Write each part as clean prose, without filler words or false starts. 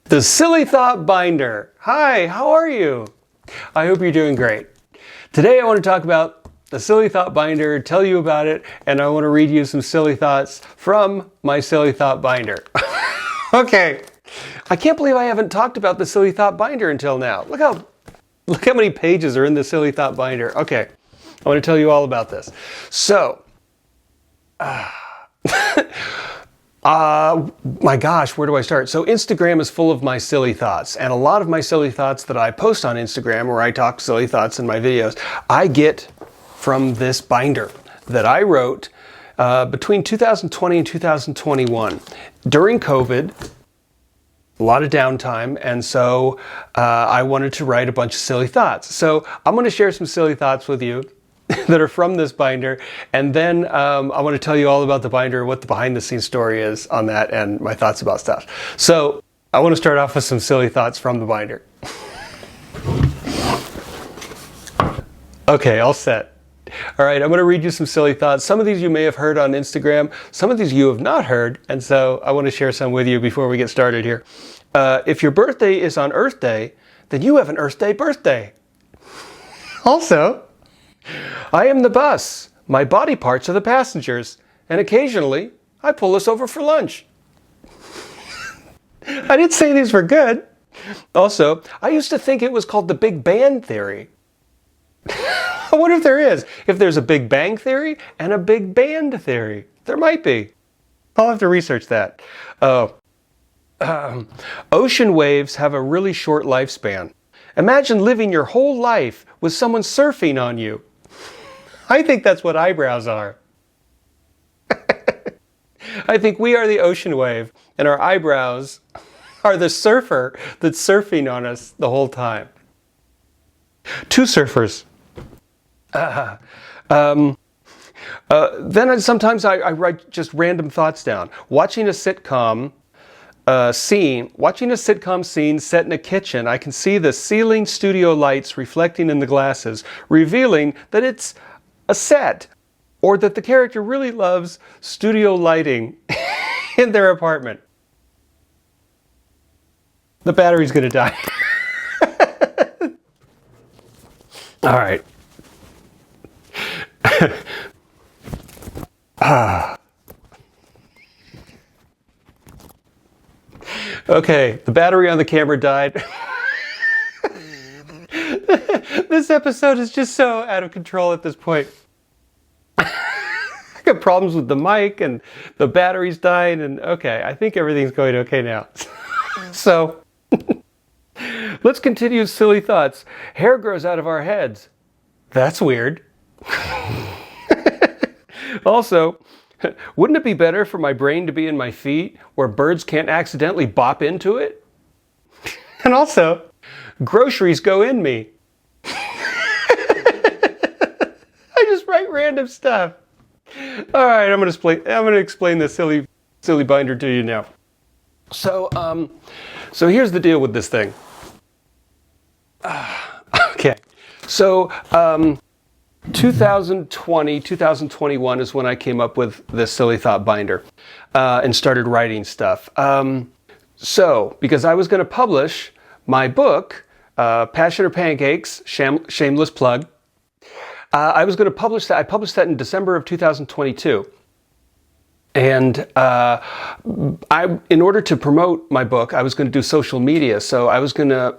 The Silly Thought Binder. Hi, how are you? I hope you're doing great. Today I want to talk about the Silly Thought Binder, tell you about it, and I want to read you some silly thoughts from my Silly Thought Binder. Okay, I can't believe I haven't talked about the Silly Thought Binder until now. Look how many pages are in the Silly Thought Binder. Okay, I want to tell you all about this. So, my gosh, where do I start? So Instagram is full of my silly thoughts, and a lot of my silly thoughts that I post on Instagram, where I talk silly thoughts in my videos, I get from this binder that I wrote between 2020 and 2021. During COVID, a lot of downtime, and so I wanted to write a bunch of silly thoughts. So I'm going to share some silly thoughts with you that are from this binder, and then I want to tell you all about the binder, what the behind the scenes story is on that, and my thoughts about stuff. So I want to start off with some silly thoughts from the binder. Okay, all set. All right, I'm going to read you some silly thoughts. Some of these you may have heard on Instagram, some of these you have not heard, and so I want to share some with you before we get started here. If your birthday is on Earth Day, then you have an Earth Day birthday. Also, I am the bus. My body parts are the passengers, and occasionally I pull us over for lunch. I didn't say these were good. Also, I used to think it was called the Big Bang Theory. I wonder if there is. If there's a Big Bang Theory and a Big Band Theory. There might be. I'll have to research that. Ocean waves have a really short lifespan. Imagine living your whole life with someone surfing on you. I think that's what eyebrows are. I think we are the ocean wave, and our eyebrows are the surfer that's surfing on us the whole time. Two surfers. Then sometimes I write just random thoughts down. Watching a sitcom scene set in a kitchen, I can see the ceiling studio lights reflecting in the glasses, revealing that it's a set, or that the character really loves studio lighting in their apartment. The battery's gonna die. All right. Okay, the battery on the camera died. This episode is just so out of control at this point. I got problems with the mic and the battery's dying, and okay, I think everything's going okay now. So, let's continue silly thoughts. Hair grows out of our heads. That's weird. Also, wouldn't it be better for my brain to be in my feet where birds can't accidentally bop into it? And also, groceries go in me. I just write random stuff. All right, I'm gonna explain this silly binder to you now. So here's the deal with this thing. Okay, so 2020, 2021 is when I came up with this silly thought binder and started writing stuff. So, because I was going to publish my book, Passion or Pancakes, shameless plug, I was going to publish that. I published that in December of 2022. And in order to promote my book, I was going to do social media. So I was going to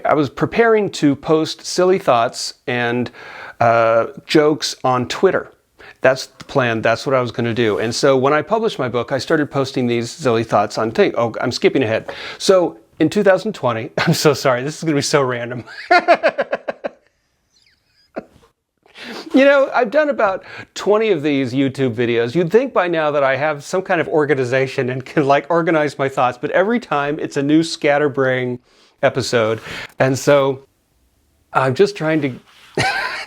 I was preparing to post silly thoughts and jokes on Twitter. That's the plan. That's what I was going to do. And so when I published my book, I started posting these silly thoughts on things. Oh, I'm skipping ahead. So in 2020, I'm so sorry. This is going to be so random. You know, I've done about 20 of these YouTube videos. You'd think by now that I have some kind of organization and can like organize my thoughts, but every time it's a new scatterbrain episode. And so I'm just trying to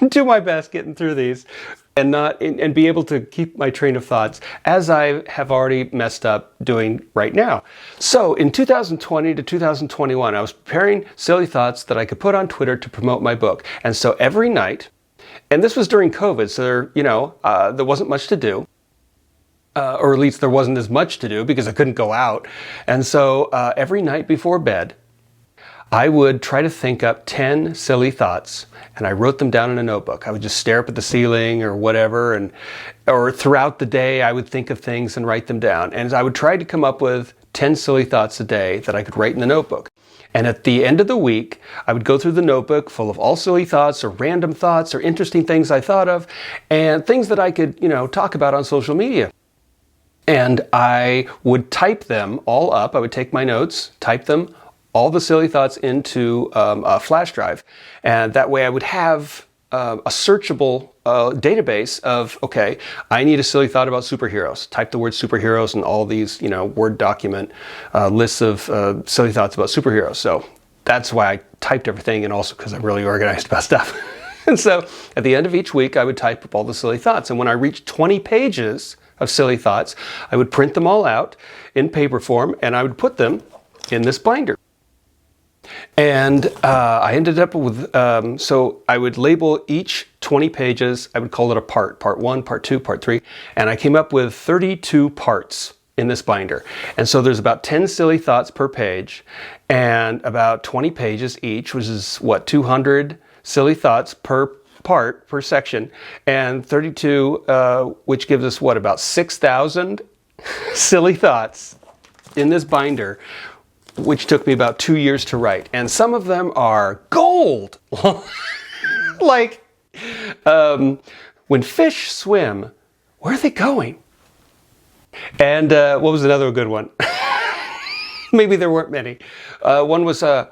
do my best getting through these and be able to keep my train of thoughts, as I have already messed up doing right now. So in 2020 to 2021, I was preparing silly thoughts that I could put on Twitter to promote my book. And so every night, and this was during COVID, so there wasn't much to do. or at least there wasn't as much to do because I couldn't go out. And so every night before bed, I would try to think up 10 silly thoughts, and I wrote them down in a notebook. I would just stare up at the ceiling or whatever, or throughout the day I would think of things and write them down. And I would try to come up with 10 silly thoughts a day that I could write in the notebook. And at the end of the week, I would go through the notebook full of all silly thoughts or random thoughts or interesting things I thought of and things that I could, talk about on social media. And I would type them all up. I would take my notes, type them, all the silly thoughts into a flash drive. And that way I would have a searchable database of, okay, I need a silly thought about superheroes. Type the word superheroes and all these, Word document lists of silly thoughts about superheroes. So that's why I typed everything, and also because I'm really organized about stuff. And so at the end of each week, I would type up all the silly thoughts. And when I reached 20 pages of silly thoughts, I would print them all out in paper form, and I would put them in this binder. And I ended up with, so I would label each 20 pages, I would call it a part 1, part 2, part 3, and I came up with 32 parts in this binder. And so there's about 10 silly thoughts per page, and about 20 pages each, which is 200 silly thoughts per part, per section, and 32, which gives us about 6,000 silly thoughts in this binder, which took me about 2 years to write. And some of them are gold. Like, when fish swim, where are they going? And what was another good one? Maybe there weren't many. One was, oh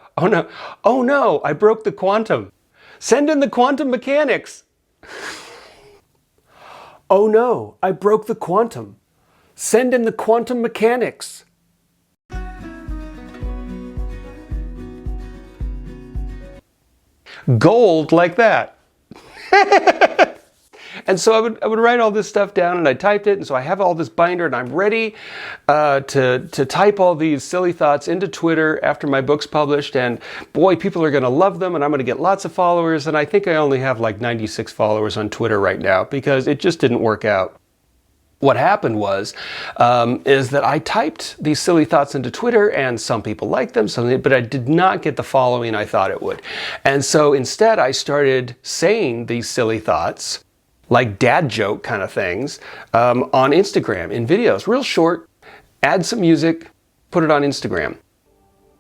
no, I broke the quantum. Send in the quantum mechanics. Oh no, I broke the quantum. Send in the quantum mechanics. Gold like that. And so I would write all this stuff down, and I typed it, and so I have all this binder, and I'm ready to type all these silly thoughts into Twitter after my book's published, and boy, people are going to love them, and I'm going to get lots of followers, and I think I only have 96 followers on Twitter right now because it just didn't work out. What happened was, is that I typed these silly thoughts into Twitter, and some people liked them, but I did not get the following I thought it would. And so instead I started saying these silly thoughts, like dad joke kind of things, on Instagram in videos, real short, add some music, put it on Instagram.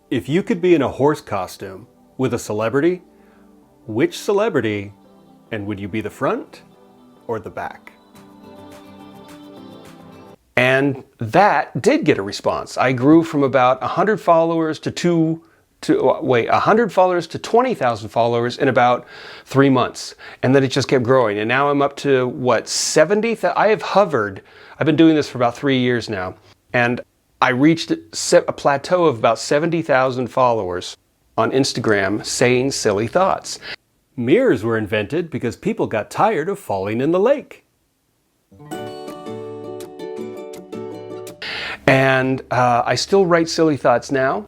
If you could be in a horse costume with a celebrity, which celebrity, and would you be the front or the back? And that did get a response. I grew from about 100 followers to 20,000 followers in about 3 months. And then it just kept growing. And now I'm up to 70? I've been doing this for about 3 years now. And I reached a plateau of about 70,000 followers on Instagram saying silly thoughts. Mirrors were invented because people got tired of falling in the lake. And I still write silly thoughts now,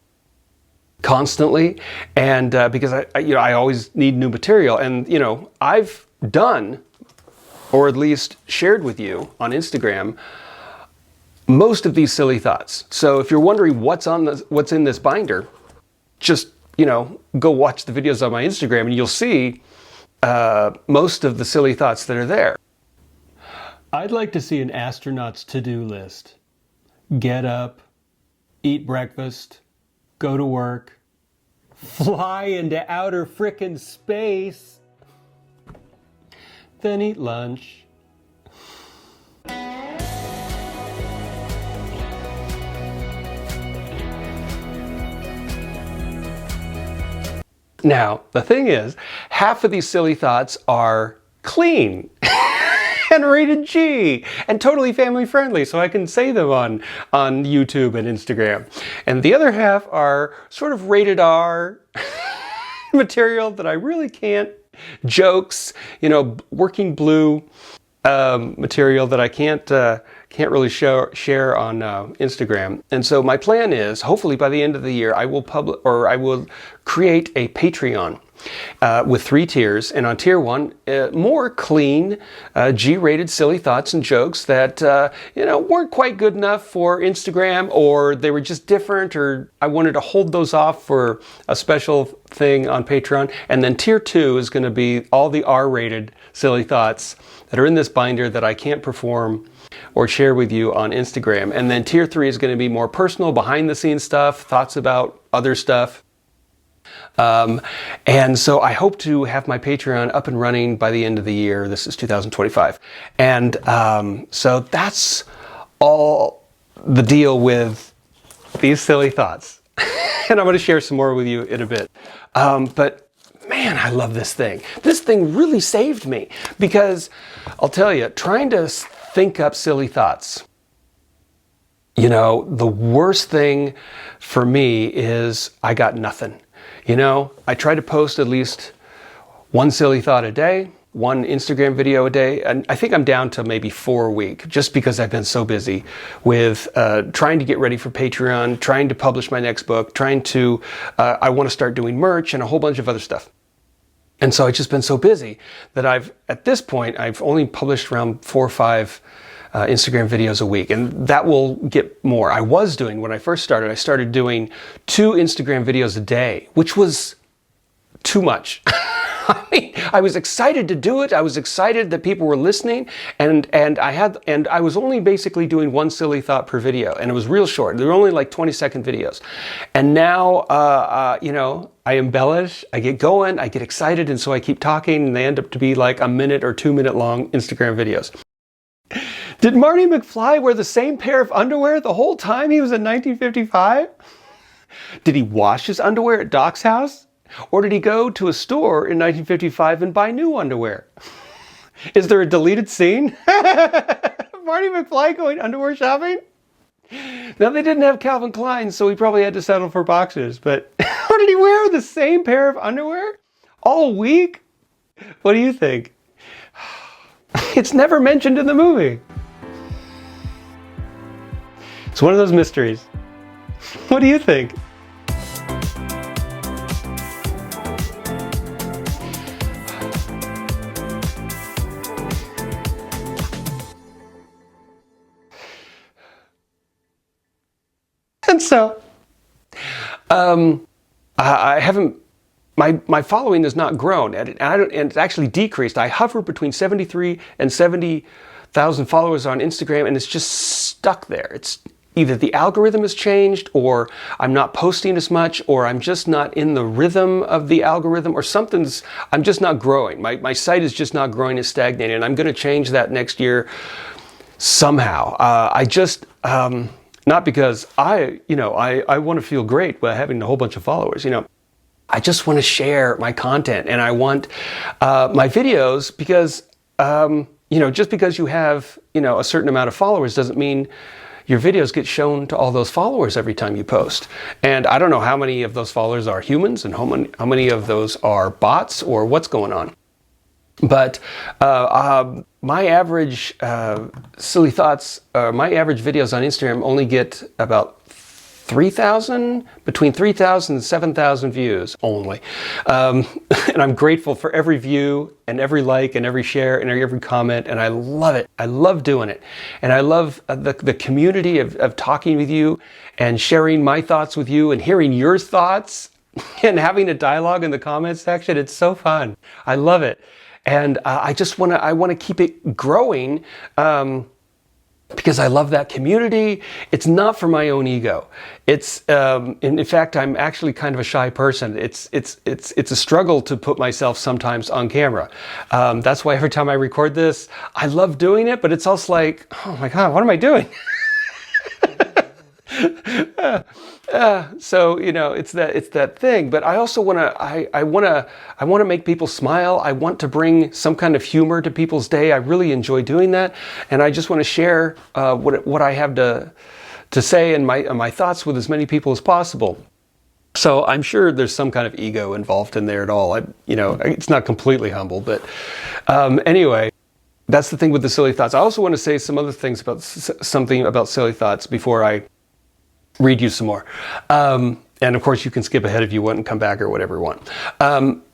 constantly, and because I always need new material. And I've done, or at least shared with you on Instagram, most of these silly thoughts. So if you're wondering what's in this binder, just go watch the videos on my Instagram, and you'll see most of the silly thoughts that are there. I'd like to see an astronaut's to-do list. Get up, eat breakfast, go to work, fly into outer frickin' space, then eat lunch. Now, the thing is, half of these silly thoughts are clean. And rated G, and totally family friendly, so I can say them on YouTube and Instagram. And the other half are sort of rated R material that I really can't, jokes, working blue material that I can't really share on Instagram. And so my plan is, hopefully by the end of the year, I will create a Patreon. with 3 tiers. And on tier 1, more clean, G-rated silly thoughts and jokes that, weren't quite good enough for Instagram, or they were just different, or I wanted to hold those off for a special thing on Patreon. And then tier 2 is going to be all the R-rated silly thoughts that are in this binder that I can't perform or share with you on Instagram. And then tier 3 is going to be more personal, behind the scenes stuff, thoughts about other stuff. And so I hope to have my Patreon up and running by the end of the year. This is 2025. And so that's all the deal with these silly thoughts. And I'm going to share some more with you in a bit. But man, I love this thing. This thing really saved me, because I'll tell you, trying to think up silly thoughts, the worst thing for me is I got nothing. I try to post at least one silly thought a day, one Instagram video a day, and I think I'm down to maybe 4 a week, just because I've been so busy with trying to get ready for Patreon, trying to publish my next book, I want to start doing merch and a whole bunch of other stuff. And so I've just been so busy that at this point, I've only published around 4 or 5 Instagram videos a week, and that will get more. I was doing, when I first started, I started doing 2 Instagram videos a day, which was too much. I was excited to do it. I was excited that people were listening, and I was only basically doing one silly thought per video, and it was real short. They were only like 20-second videos. And now, I embellish, I get going, I get excited, and so I keep talking, and they end up to be like a minute or 2 minute long Instagram videos. Did Marty McFly wear the same pair of underwear the whole time he was in 1955? Did he wash his underwear at Doc's house? Or did he go to a store in 1955 and buy new underwear? Is there a deleted scene? Marty McFly going underwear shopping? Now, they didn't have Calvin Klein, so he probably had to settle for boxers, but or did he wear the same pair of underwear all week? What do you think? It's never mentioned in the movie. It's one of those mysteries. What do you think? And so, I haven't, my following has not grown, and it's actually decreased. I hover between 73 and 70,000 followers on Instagram, and it's just stuck there. It's either the algorithm has changed, or I'm not posting as much, or I'm just not in the rhythm of the algorithm, or I'm just not growing. My site is just not growing, it's stagnating, and I'm going to change that next year somehow. Not because I want to feel great by having a whole bunch of followers, I just want to share my content, and I want my videos, because, just because you have, a certain amount of followers doesn't mean your videos get shown to all those followers every time you post. And I don't know how many of those followers are humans and how many of those are bots or what's going on. But my average silly thoughts, my average videos on Instagram only get about between 3,000 and 7,000 views only. And I'm grateful for every view and every like and every share and every comment, and I love it. I love doing it. And I love the community of talking with you and sharing my thoughts with you and hearing your thoughts and having a dialogue in the comments section. It's so fun. I love it. And I want to keep it growing, because I love that community. It's not for my own ego. It's in fact, I'm actually kind of a shy person. It's a struggle to put myself sometimes on camera. That's why every time I record this, I love doing it, but it's also like, oh my God, what am I doing? So it's that thing. But I also want to make people smile. I want to bring some kind of humor to people's day. I really enjoy doing that, and I just want to share what I have to say and my thoughts with as many people as possible. So I'm sure there's some kind of ego involved in there at all. It's not completely humble, but anyway. That's the thing with the silly thoughts. I also want to say some other things about silly thoughts before I read you some more. And of course, you can skip ahead if you want and come back or whatever you want.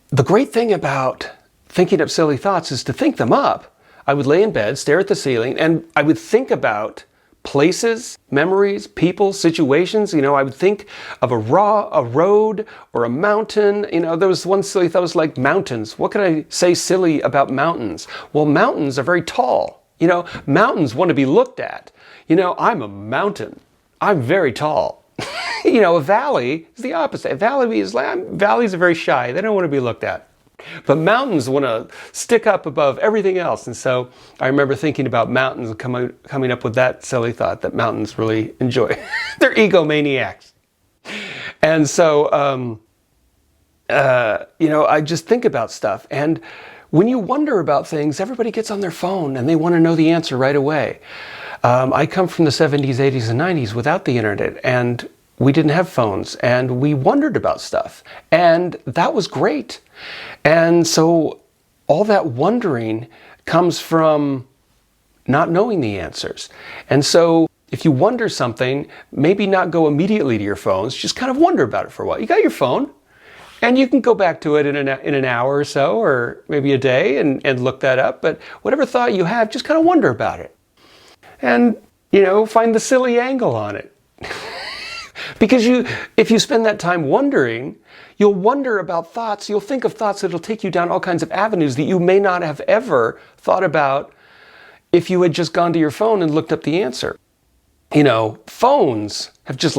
the great thing about thinking up silly thoughts is to think them up. I would lay in bed, stare at the ceiling, and I would think about places, memories, people, situations. I would think of a road or a mountain. There was one silly thought was like mountains. What could I say silly about mountains? Well, mountains are very tall. Mountains want to be looked at. I'm a mountain. I'm very tall. A valley is the opposite. Valleys are very shy. They don't want to be looked at. But mountains want to stick up above everything else. And so I remember thinking about mountains and coming up with that silly thought that mountains really enjoy. They're egomaniacs. And so, I just think about stuff. And when you wonder about things, everybody gets on their phone and they want to know the answer right away. I come from the 70s, 80s, and 90s without the internet. And we didn't have phones, and we wondered about stuff. And that was great. And so all that wondering comes from not knowing the answers. And so if you wonder something, maybe not go immediately to your phones, just kind of wonder about it for a while. You got your phone, and you can go back to it in an hour or so, or maybe a day, and look that up. But whatever thought you have, just kind of wonder about it. And, find the silly angle on it. Because if you spend that time wondering, you'll wonder about thoughts. You'll think of thoughts that'll take you down all kinds of avenues that you may not have ever thought about if you had just gone to your phone and looked up the answer. Phones have just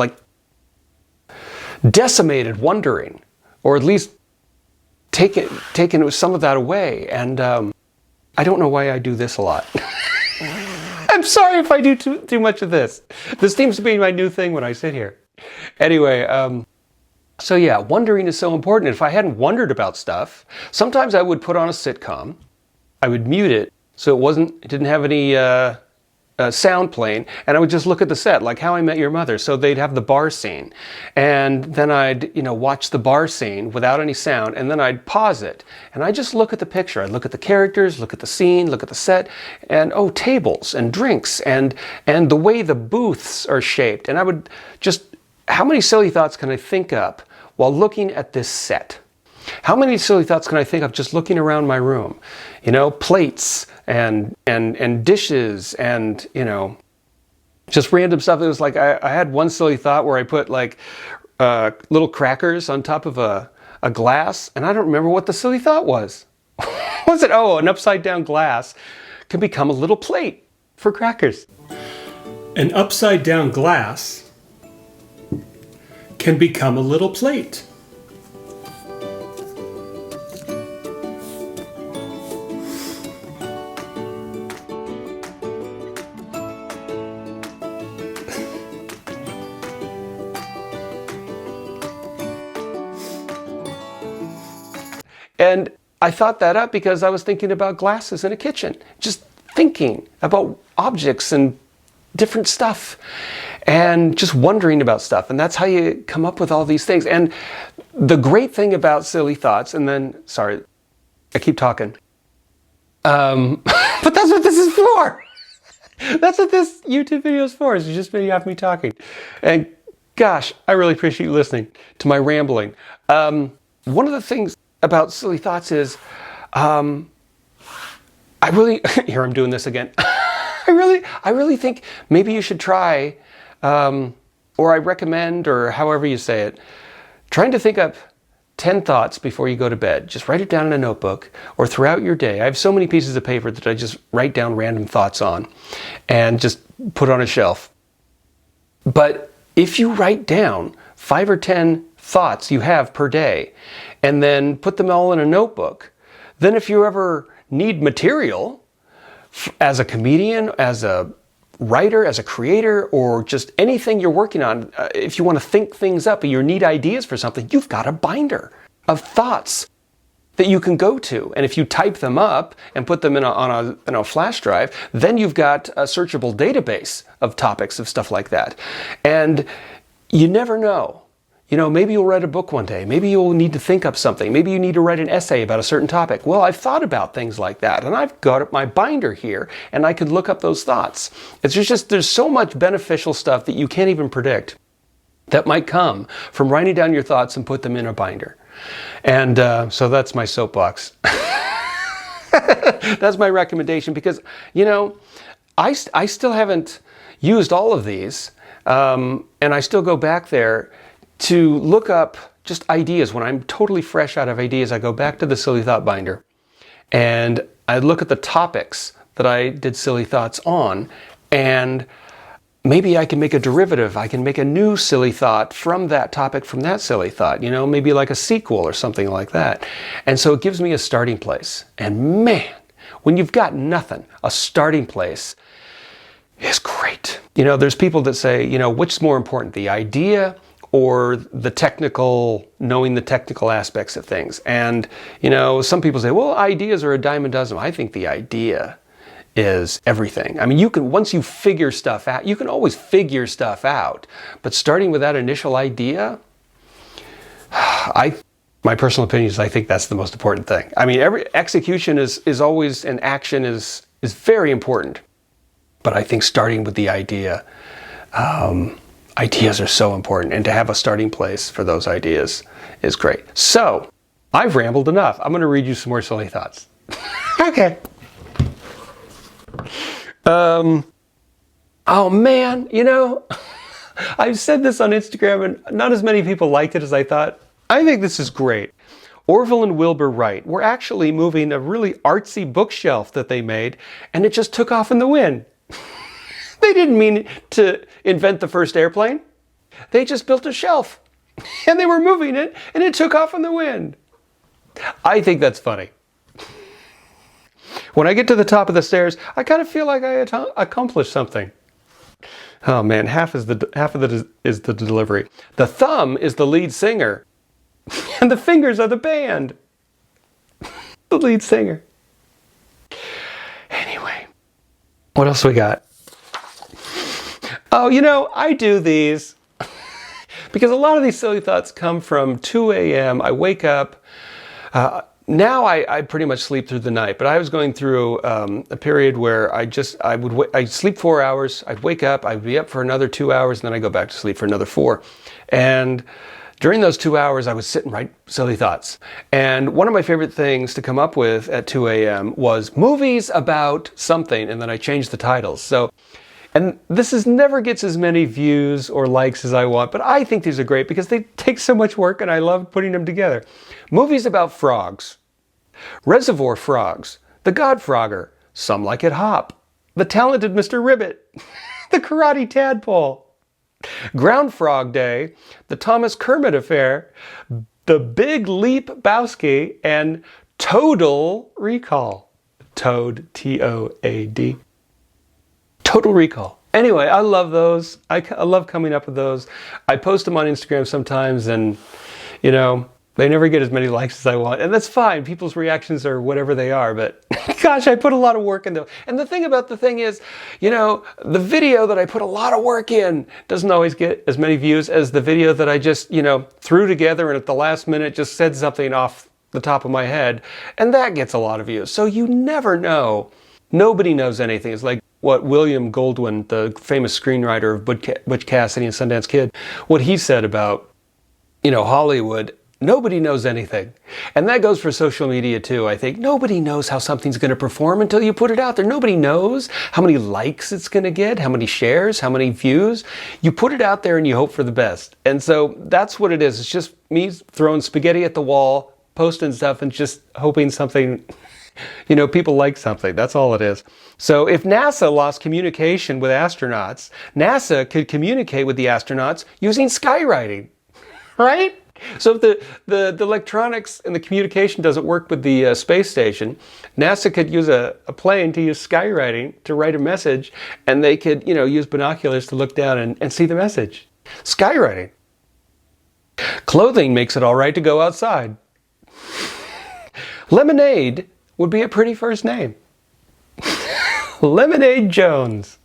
decimated wondering, or at least taken some of that away. And I don't know why I do this a lot. I'm sorry if I do too much of this. This seems to be my new thing when I sit here. Anyway, so yeah, wondering is so important. If I hadn't wondered about stuff, sometimes I would put on a sitcom. I would mute it so it didn't have any sound playing, and I would just look at the set, like How I Met Your Mother. So they'd have the bar scene, and then I'd watch the bar scene without any sound, and then I'd pause it, and I'd just look at the picture. I'd look at the characters, look at the scene, look at the set, and tables and drinks, and the way the booths are shaped. And I would just, how many silly thoughts can I think up while looking at this set? How many silly thoughts can I think of just looking around my room? Plates and dishes and, just random stuff. It was like, I had one silly thought where I put little crackers on top of a glass, and I don't remember what the silly thought was. What was it? Oh, an upside down glass can become a little plate for crackers. An upside down glass can become a little plate. And I thought that up because I was thinking about glasses in a kitchen, just thinking about objects and different stuff and just wondering about stuff. And that's how you come up with all these things. And the great thing about silly thoughts, and then, sorry, I keep talking. But that's what this is for. That's what this YouTube video is for, is you just have me talking. And gosh, I really appreciate you listening to my rambling. One of the things about silly thoughts is, I really, here I'm doing this again. I really think maybe you should try, or I recommend, or however you say it, trying to think up 10 thoughts before you go to bed. Just write it down in a notebook or throughout your day. I have so many pieces of paper that I just write down random thoughts on and just put on a shelf. But if you write down 5 or 10 thoughts you have per day and then put them all in a notebook, then if you ever need material as a comedian, as a writer, as a creator, or just anything you're working on, if you want to think things up or you need ideas for something, you've got a binder of thoughts that you can go to. And if you type them up and put them on a flash drive, then you've got a searchable database of topics of stuff like that. And you never know. Maybe you'll write a book one day. Maybe you'll need to think up something. Maybe you need to write an essay about a certain topic. Well, I've thought about things like that, and I've got my binder here, and I could look up those thoughts. It's just there's so much beneficial stuff that you can't even predict that might come from writing down your thoughts and put them in a binder. And so that's my soapbox. That's my recommendation because, you know, I still haven't used all of these, and I still go back there to look up just ideas. When I'm totally fresh out of ideas, I go back to the Silly Thought Binder and I look at the topics that I did silly thoughts on, and maybe I can make a derivative. I can make a new silly thought from that topic, from that silly thought, you know, maybe like a sequel or something like that. And so it gives me a starting place. And man, when you've got nothing, a starting place is great. You know, there's people that say, you know, which's more important, the idea or the technical, knowing the technical aspects of things? And, you know, some people say, well, ideas are a dime a dozen. I think the idea is everything. I mean, you can, once you figure stuff out, you can always figure stuff out, but starting with that initial idea, my personal opinion is I think that's the most important thing. I mean, every execution is always, and action is very important, but I think starting with the idea, ideas are so important, and to have a starting place for those ideas is great. So, I've rambled enough. I'm going to read you some more silly thoughts. Okay. Oh man, you know, I've said this on Instagram and not as many people liked it as I thought. I think this is great. Orville and Wilbur Wright were actually moving a really artsy bookshelf that they made, and it just took off in the wind. They didn't mean to invent the first airplane. They just built a shelf, and they were moving it, and it took off in the wind. I think that's funny. When I get to the top of the stairs, I kind of feel like I accomplished something. Oh man, half of it is the delivery. The thumb is the lead singer, and the fingers are the band. The lead singer. Anyway, what else we got? Oh, you know, I do these because a lot of these silly thoughts come from 2 a.m. I wake up. Now I pretty much sleep through the night, but I was going through a period where I'd sleep 4 hours, I'd wake up, I'd be up for another 2 hours, and then I'd go back to sleep for another 4. And during those 2 hours, I would sit and write silly thoughts. And one of my favorite things to come up with at 2 a.m. was movies about something, and then I changed the titles. So, and this never gets as many views or likes as I want, but I think these are great because they take so much work and I love putting them together. Movies about frogs. Reservoir Frogs. The Godfrogger. Some Like It Hop. The Talented Mr. Ribbit. The Karate Tadpole. Ground Frog Day. The Thomas Kermit Affair. The Big Leap Bowski. And Total Recall. Toad, T-O-A-D. Total Recall. Anyway, I love those. I love coming up with those. I post them on Instagram sometimes, and, you know, they never get as many likes as I want. And that's fine. People's reactions are whatever they are. But gosh, I put a lot of work into it. And the thing about the thing is, you know, the video that I put a lot of work in doesn't always get as many views as the video that I just, you know, threw together and at the last minute just said something off the top of my head. And that gets a lot of views. So you never know. Nobody knows anything. It's like what William Goldwyn, the famous screenwriter of Butch Cassidy and Sundance Kid, what he said about, you know, Hollywood. Nobody knows anything. And that goes for social media too, I think. Nobody knows how something's going to perform until you put it out there. Nobody knows how many likes it's going to get, how many shares, how many views. You put it out there and you hope for the best. And so that's what it is. It's just me throwing spaghetti at the wall, posting stuff and just hoping something, you know, people like something. That's all it is. So if NASA lost communication with astronauts, NASA could communicate with the astronauts using skywriting, right? So if the electronics and the communication doesn't work with the space station, NASA could use a plane to use skywriting to write a message, and they could, you know, use binoculars to look down and see the message. Skywriting. Clothing makes it all right to go outside. Lemonade would be a pretty first name. Lemonade Jones.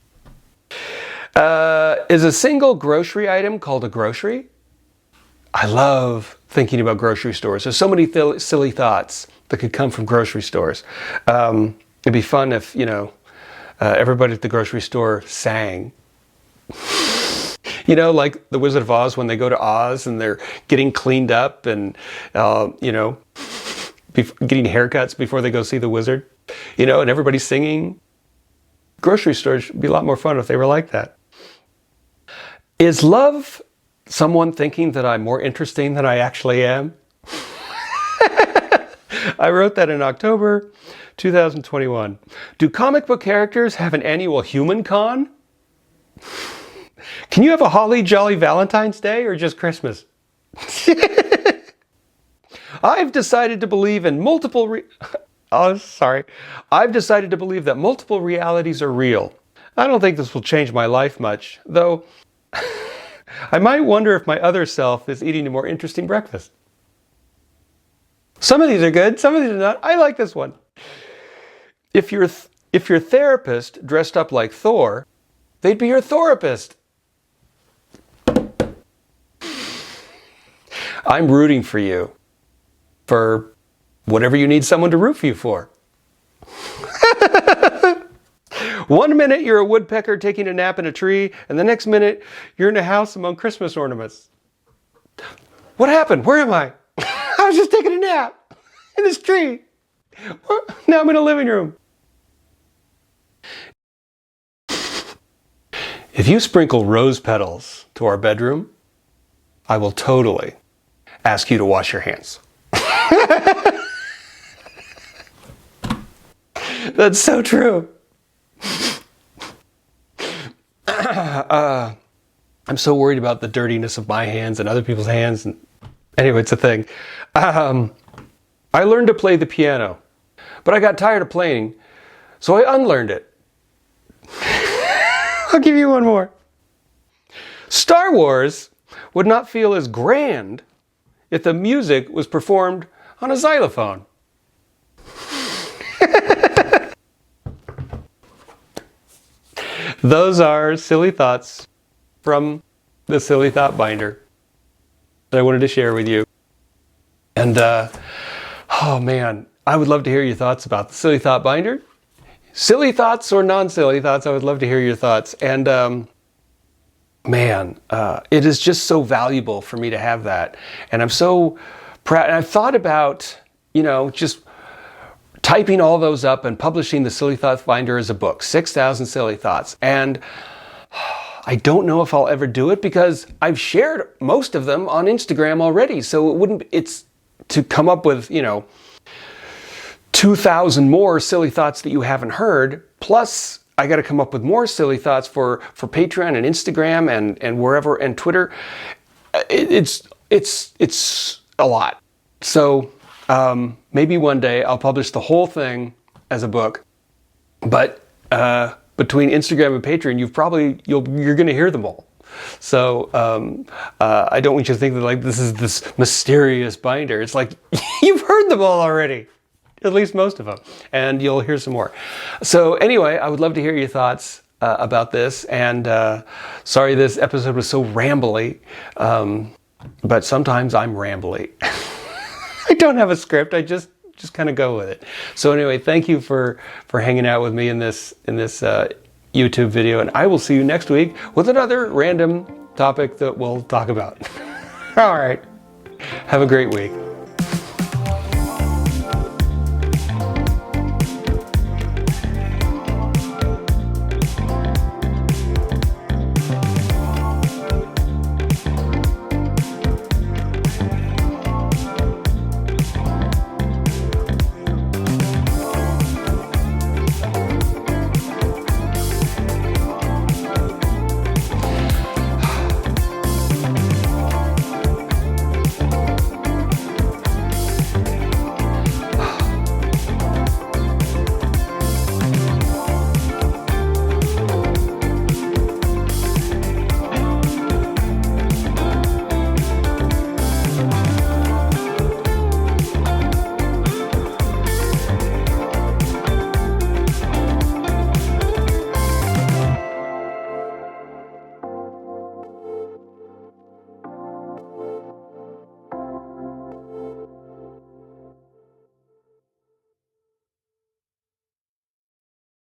Is a single grocery item called a grocery? I love thinking about grocery stores. There's so many silly thoughts that could come from grocery stores. It'd be fun if, you know, everybody at the grocery store sang. You know, like the Wizard of Oz when they go to Oz and they're getting cleaned up and, you know, getting haircuts before they go see the wizard, you know, and everybody's singing. Grocery stores would be a lot more fun if they were like that. Is love someone thinking that I'm more interesting than I actually am? I wrote that in October 2021. Do comic book characters have an annual human con? Can you have a holly jolly Valentine's Day or just Christmas? I've decided to believe in I've decided to believe that multiple realities are real. I don't think this will change my life much, though I might wonder if my other self is eating a more interesting breakfast. Some of these are good, some of these are not. I like this one. If your therapist dressed up like Thor, they'd be your Thorapist. I'm rooting for you for whatever you need someone to root for you for. 1 minute you're a woodpecker taking a nap in a tree, and the next minute you're in a house among Christmas ornaments. What happened? Where am I? I was just taking a nap in this tree. Now I'm in a living room. If you sprinkle rose petals to our bedroom, I will totally ask you to wash your hands. That's so true. I'm so worried about the dirtiness of my hands and other people's hands. And anyway, it's a thing. I learned to play the piano, but I got tired of playing, so I unlearned it. I'll give you one more. Star Wars would not feel as grand if the music was performed on a xylophone. Those are silly thoughts from the Silly Thought Binder that I wanted to share with you. And, oh man, I would love to hear your thoughts about the Silly Thought Binder. Silly thoughts or non-silly thoughts, I would love to hear your thoughts. And, man, it is just so valuable for me to have that. And I'm so proud. And I've thought about, you know, just typing all those up and publishing the Silly Thought Binder as a book, 6,000 silly thoughts. And I don't know if I'll ever do it because I've shared most of them on Instagram already. So it's to come up with, you know, 2,000 more silly thoughts that you haven't heard. Plus, I got to come up with more silly thoughts for Patreon and Instagram and wherever, and Twitter. It's a lot. So maybe one day I'll publish the whole thing as a book. But between Instagram and Patreon, you're going to hear them all. So I don't want you to think that like this is this mysterious binder. It's like you've heard them all already. At least most of them, and you'll hear some more. So anyway, I would love to hear your thoughts about this, and sorry this episode was so rambly, but sometimes I'm rambly. I don't have a script, I just kind of go with it. So anyway, thank you for hanging out with me in this YouTube video, and I will see you next week with another random topic that we'll talk about. All right, have a great week.